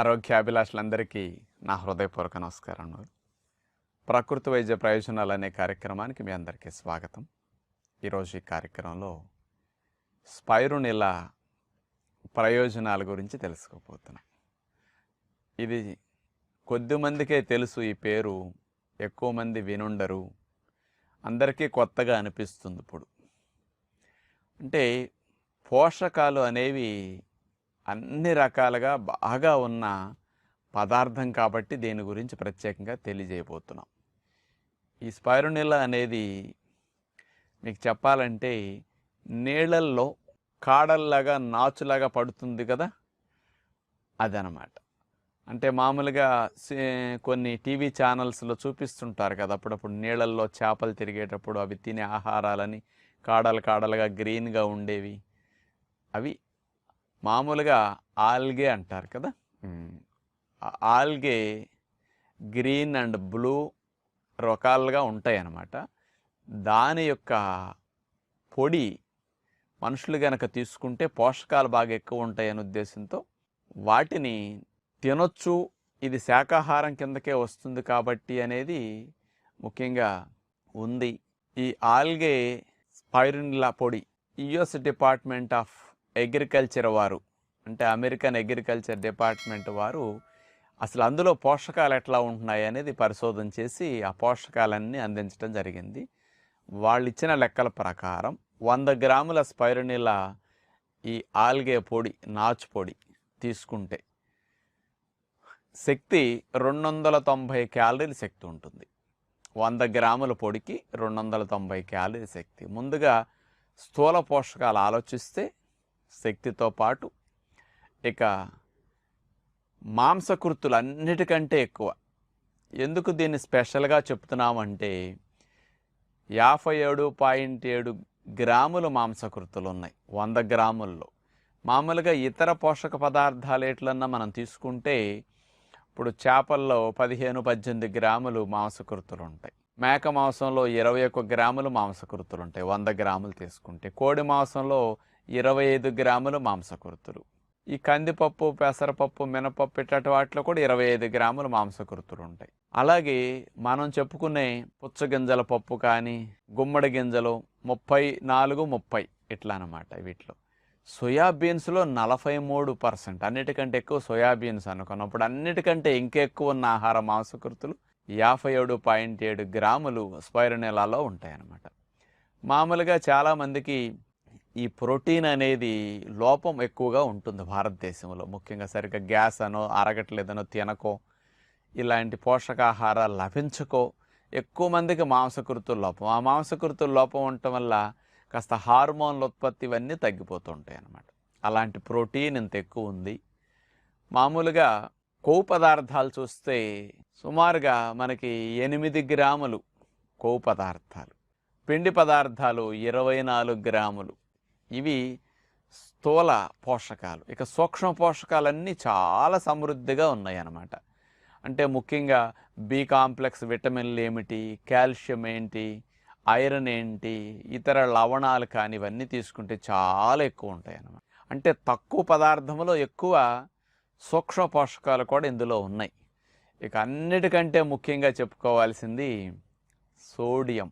ఆరోగ్యాభిలాషులందరికీ నా హృదయపూర్వక నమస్కారములు. ప్రకృతి వైద్య ప్రయోజనాలు అనే కార్యక్రమానికి మీ అందరికీ స్వాగతం. ఈరోజు ఈ కార్యక్రమంలో స్పైరునిలా ప్రయోజనాల గురించి తెలుసుకోబోతున్నాం. ఇది కొద్దిమందికే తెలుసు, ఈ పేరు ఎక్కువ మంది వినుండరు, అందరికీ కొత్తగా అనిపిస్తుంది. ఇప్పుడు అంటే పోషకాలు అనేవి అన్ని రకాలుగా బాగా ఉన్న పదార్థం కాబట్టి దీని గురించి ప్రత్యేకంగా తెలియజేయబోతున్నాం. ఈ స్పైరునిలా అనేది మీకు చెప్పాలంటే నీళ్ళల్లో కాడల్లాగా నాచులాగా పడుతుంది కదా, అదనమాట. అంటే మామూలుగా కొన్ని టీవీ ఛానల్స్లో చూపిస్తుంటారు కదా, అప్పుడప్పుడు నీళ్ళల్లో చేపలు తిరిగేటప్పుడు అవి తినే ఆహారాలని కాడలుగా గ్రీన్గా ఉండేవి, అవి మామూలుగా ఆల్గే అంటారు కదా. ఆల్గే గ్రీన్ అండ్ బ్లూ రకాలుగా ఉంటాయి అన్నమాట. దాని యొక్క పొడి మనుషులు కనుక తీసుకుంటే పోషకాలు బాగా ఎక్కువ ఉంటాయనే ఉద్దేశంతో వాటిని తినొచ్చు, ఇది శాకాహారం కిందకే వస్తుంది కాబట్టి అనేది ముఖ్యంగా ఉంది. ఈ ఆల్గే స్పైరునిలా పొడి యుఎస్ డిపార్ట్మెంట్ ఆఫ్ అగ్రికల్చర్ వారు, అంటే అమెరికన్ అగ్రికల్చర్ డిపార్ట్మెంట్ వారు అసలు అందులో పోషకాలు ఎట్లా ఉంటున్నాయి అనేది పరిశోధన చేసి ఆ పోషకాలన్నీ అందించడం జరిగింది. వాళ్ళు ఇచ్చిన లెక్కల ప్రకారం 100 గ్రాముల స్పైరునిలా ఈ ఆల్గే పొడి, నాచు పొడి తీసుకుంటే శక్తి 290 క్యాలరీల శక్తి ఉంటుంది. 100 గ్రాముల పొడికి 290 క్యాలరీల శక్తి. ముందుగా స్థూల పోషకాలు ఆలోచిస్తే శక్తితో పాటు ఇక మాంసకృతులు అన్నిటికంటే ఎక్కువ. ఎందుకు దీన్ని స్పెషల్గా చెప్తున్నామంటే 57.7 గ్రాములు మాంసకృతులు ఉన్నాయి 100 గ్రాముల్లో. మామూలుగా ఇతర పోషక పదార్థాలు ఎట్లన్నా మనం తీసుకుంటే ఇప్పుడు చేపల్లో 15-18 గ్రాములు మాంసకృతులు ఉంటాయి, మేక మాంసంలో 21 గ్రాములు మాంసకృతులు ఉంటాయి 100 గ్రాములు తీసుకుంటే, కోడి మాంసంలో 25 గ్రాములు మాంసకృతులు, ఈ కందిపప్పు, పెసరపప్పు, మినపప్పు ఇట్లాంటి వాటిలో కూడా 25 గ్రాములు మాంసకృతులు ఉంటాయి. అలాగే మనం చెప్పుకునే పుచ్చగింజల పప్పు కానీ గుమ్మడి గింజలు 34-30 ఇట్లా అన్నమాట. వీటిలో సోయాబీన్స్లో 43%, అన్నిటికంటే ఎక్కువ సోయాబీన్స్ అనుకున్నప్పుడు అన్నిటికంటే ఇంకెక్కువ ఉన్న ఆహార మాంసకృతులు 57.7 గ్రాములు స్పైరునిలాలో ఉంటాయన్నమాట. మామూలుగా చాలామందికి ఈ ప్రోటీన్ అనేది లోపం ఎక్కువగా ఉంటుంది భారతదేశంలో, ముఖ్యంగా సరిగ్గా గ్యాస్ అనో అరగట్లేదనో తినకో ఇలాంటి పోషకాహారాలు లభించకో ఎక్కువ మందికి మాంసకృతుల లోపం. ఆ మాంసకృతుల లోపం ఉండటం వల్ల కాస్త హార్మోన్ల ఉత్పత్తి ఇవన్నీ తగ్గిపోతూ ఉంటాయి అన్నమాట. అలాంటి ప్రోటీన్ ఇంత ఎక్కువ ఉంది. మామూలుగా కొవ్వు పదార్థాలు చూస్తే సుమారుగా మనకి 8 గ్రాములు కొవ్వు పదార్థాలు, పిండి పదార్థాలు 24 గ్రాములు, ఇవి స్థూల పోషకాలు. ఇక సూక్ష్మ పోషకాలన్నీ చాలా సమృద్ధిగా ఉన్నాయి అన్నమాట. అంటే ముఖ్యంగా బి కాంప్లెక్స్ విటమిన్లు ఏమిటి, కాల్షియం ఏంటి, ఐరన్ ఏంటి, ఇతర లవణాలు కానీ ఇవన్నీ తీసుకుంటే చాలా ఎక్కువ ఉంటాయి అన్నమాట. అంటే తక్కువ పదార్థంలో ఎక్కువ సూక్ష్మ పోషకాలు కూడా ఇందులో ఉన్నాయి. ఇక అన్నిటికంటే ముఖ్యంగా చెప్పుకోవాల్సింది సోడియం.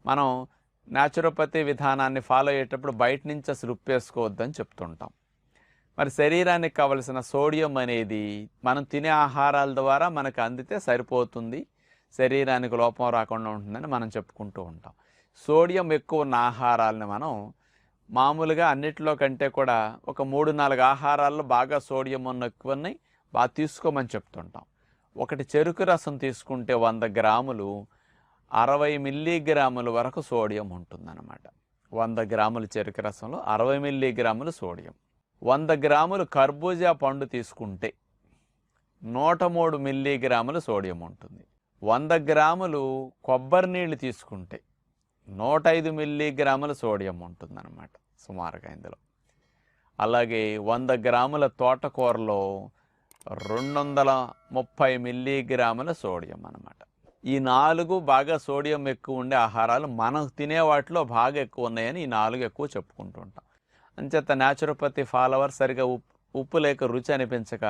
మనం న్యాచురోపతి విధానాన్ని ఫాలో అయ్యేటప్పుడు బయట నుంచి అసలు ఉప్పేసుకోవద్దని చెప్తుంటాం. మరి శరీరానికి కావలసిన సోడియం అనేది మనం తినే ఆహారాల ద్వారా మనకు అందితే సరిపోతుంది, శరీరానికి లోపం రాకుండా ఉంటుందని మనం చెప్పుకుంటూ ఉంటాం. సోడియం ఎక్కువ ఉన్న ఆహారాలను మనం మామూలుగా అన్నిటిలో కంటే కూడా ఒక 3-4 ఆహారాల్లో బాగా సోడియం ఉన్న ఎక్కువ ఉన్నాయి, బాగా తీసుకోమని చెప్తుంటాం. ఒకటి చెరుకు రసం తీసుకుంటే 100 గ్రాములు 60 మిల్లీగ్రాముల వరకు సోడియం ఉంటుందన్నమాట. 100 గ్రాముల చెరుకు రసంలో 60 మిల్లీగ్రాములు సోడియం. 100 గ్రాములు కర్బూజా పండు తీసుకుంటే 103 మిల్లీగ్రాములు సోడియం ఉంటుంది. 100 గ్రాములు కొబ్బరి నీళ్ళు తీసుకుంటే 105 మిల్లీగ్రాముల సోడియం ఉంటుందన్నమాట సుమారుగా ఇందులో. అలాగే 100 గ్రాముల తోటకూరలో 230 మిల్లీగ్రాముల సోడియం అన్నమాట. ఈ 4 బాగా సోడియం ఎక్కువ ఉండే ఆహారాలు మనం తినే వాటిలో బాగా ఎక్కువ ఉన్నాయని ఈ 4 ఎక్కువ చెప్పుకుంటూ ఉంటాం. అంచేత న్యాచురోపతి ఫాలోవర్ సరిగా ఉప్పు లేక రుచి అనిపించక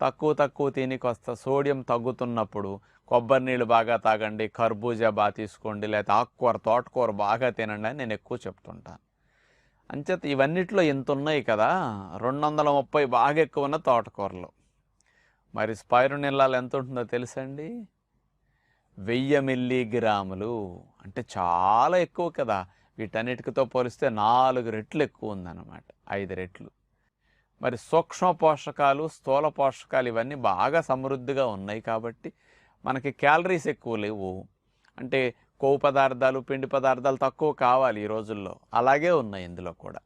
తక్కువ తిని కాస్త సోడియం తగ్గుతున్నప్పుడు కొబ్బరి నీళ్ళు బాగా తాగండి, కర్బూజా బాగా తీసుకోండి, లేకపోతే ఆకుకూర తోటకూర బాగా తినండి అని నేను ఎక్కువ చెప్తుంటాను. అంచేత ఇవన్నిట్లో ఇంత ఉన్నాయి కదా, 230 బాగా ఎక్కువ ఉన్న తోటకూరలో. మరి స్పైరునిల్లాలు ఎంత ఉంటుందో తెలుసండి? 1000 మిల్లీగ్రాములు. అంటే చాలా ఎక్కువ కదా. వీటన్నిటితో పోలిస్తే 4 రెట్లు ఎక్కువ ఉందన్నమాట, 5 రెట్లు. మరి సూక్ష్మ పోషకాలు, స్థూల పోషకాలు ఇవన్నీ బాగా సమృద్ధిగా ఉన్నాయి కాబట్టి మనకి క్యాలరీస్ ఎక్కువ లేవు. అంటే కొవ్వు పదార్థాలు, పిండి పదార్థాలు తక్కువ కావాలి ఈ రోజుల్లో, అలాగే ఉన్నాయి ఇందులో కూడా.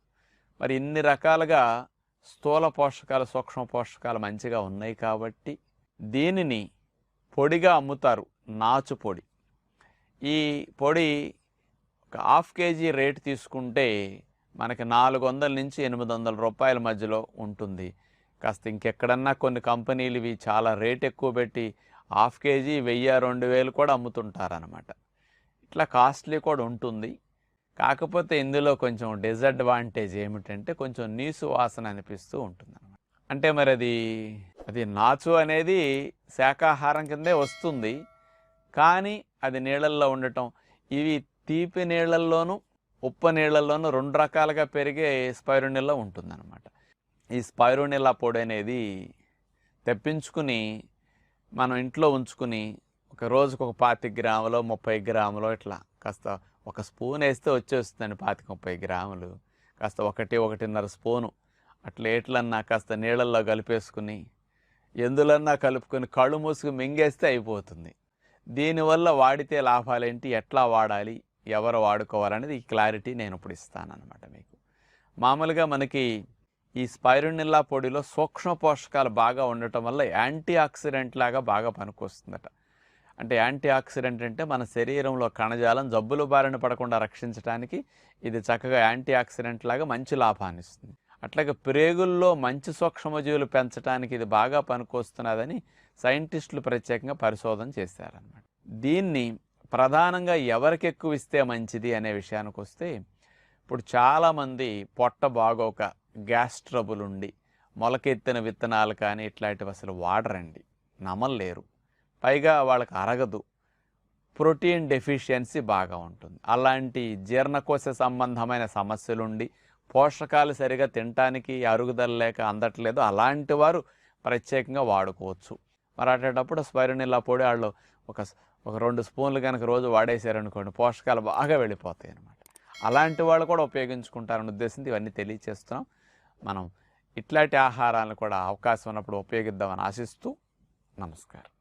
మరి ఇన్ని రకాలుగా స్థూల పోషకాలు, సూక్ష్మ పోషకాలు మంచిగా ఉన్నాయి కాబట్టి దీనిని పొడిగా అమ్ముతారు, నాచు పొడి. ఈ పొడి ఒక 1/2 కేజీ రేటు తీసుకుంటే మనకి 400 నుంచి 800 రూపాయల మధ్యలో ఉంటుంది. కాస్త ఇంకెక్కడన్నా కొన్ని కంపెనీలు ఇవి చాలా రేట్ ఎక్కువ పెట్టి 1/2 కేజీ 1000-2000 కూడా అమ్ముతుంటారనమాట. ఇట్లా కాస్ట్లీ కూడా ఉంటుంది. కాకపోతే ఇందులో కొంచెం డిసడ్వాంటేజ్ ఏమిటంటే కొంచెం నీసు వాసన అనిపిస్తూ ఉంటుందన్నమాట. అంటే మరి అది నాచు అనేది శాకాహారం కిందే వస్తుంది, కానీ అది నీళ్ళల్లో ఉండటం, ఇవి తీపి నీళ్ళల్లోనూ ఉప్పు నీళ్ళల్లోనూ 2 రకాలుగా పెరిగే స్పైరునిల్లా ఉంటుందన్నమాట. ఈ స్పైరునిల్లా పొడి అనేది తెప్పించుకుని మనం ఇంట్లో ఉంచుకుని ఒక రోజుకు ఒక 25 గ్రాములో 30 గ్రాములో ఇట్లా కాస్త ఒక స్పూన్ వేస్తే వచ్చేస్తుందండి 25-30 గ్రాములు. కాస్త 1-1.5 స్పూను అట్లా ఎట్లన్నా కాస్త నీళ్ళల్లో కలిపేసుకుని ఎందులన్నా కలుపుకొని కళ్ళు మూసుకు మింగేస్తే అయిపోతుంది. దీనివల్ల వాడితే లాభాలేంటి, ఎట్లా వాడాలి, ఎవరు వాడుకోవాలనేది ఈ క్లారిటీ నేను ఇప్పుడు ఇస్తానన్నమాట మీకు. మామూలుగా మనకి ఈ స్పైరునిల్లా పొడిలో సూక్ష్మ పోషకాలు బాగా ఉండటం వల్ల యాంటీ ఆక్సిడెంట్ లాగా బాగా పనికొస్తుందట. అంటే యాంటీ ఆక్సిడెంట్ అంటే మన శరీరంలో కణజాలం జబ్బులు బారిన పడకుండా రక్షించడానికి ఇది చక్కగా యాంటీ ఆక్సిడెంట్ లాగా మంచి లాభాన్ని ఇస్తుంది. అట్లాగే ప్రేగుల్లో మంచి సూక్ష్మజీవులు పెంచడానికి ఇది బాగా పనికొస్తున్నదని సైంటిస్టులు ప్రత్యేకంగా పరిశోధన చేశారన్నమాట. దీన్ని ప్రధానంగా ఎవరికి ఎక్కువ ఇస్తే మంచిది అనే విషయానికి వస్తే, ఇప్పుడు చాలామంది పొట్ట బాగోక గ్యాస్ ట్రబుల్ ఉండి మొలకెత్తిన విత్తనాలు కానీ ఇట్లాంటివి అసలు వాడరండి, నమలలేరు, పైగా వాళ్ళకి అరగదు, ప్రోటీన్ డెఫిషియన్సీ బాగా ఉంటుంది. అలాంటి జీర్ణకోశ సంబంధమైన సమస్యలుండి పోషకాలు సరిగా తినటానికి అరుగుదల లేక అందట్లేదు, అలాంటి వారు ప్రత్యేకంగా వాడుకోవచ్చు. మరి అటేటప్పుడు స్పైరునిల్లా పొడి వాళ్ళు ఒక 2 స్పూన్లు కనుక రోజు వాడేశారనుకోండి, పోషకాలు బాగా వెళ్ళిపోతాయి అన్నమాట. అలాంటి వాళ్ళు కూడా ఉపయోగించుకుంటారని ఉద్దేశంతో ఇవన్నీ తెలియచేస్తున్నాం. మనం ఇట్లాంటి ఆహారాలను కూడా అవకాశం ఉన్నప్పుడు ఉపయోగిద్దామని ఆశిస్తూ నమస్కారం.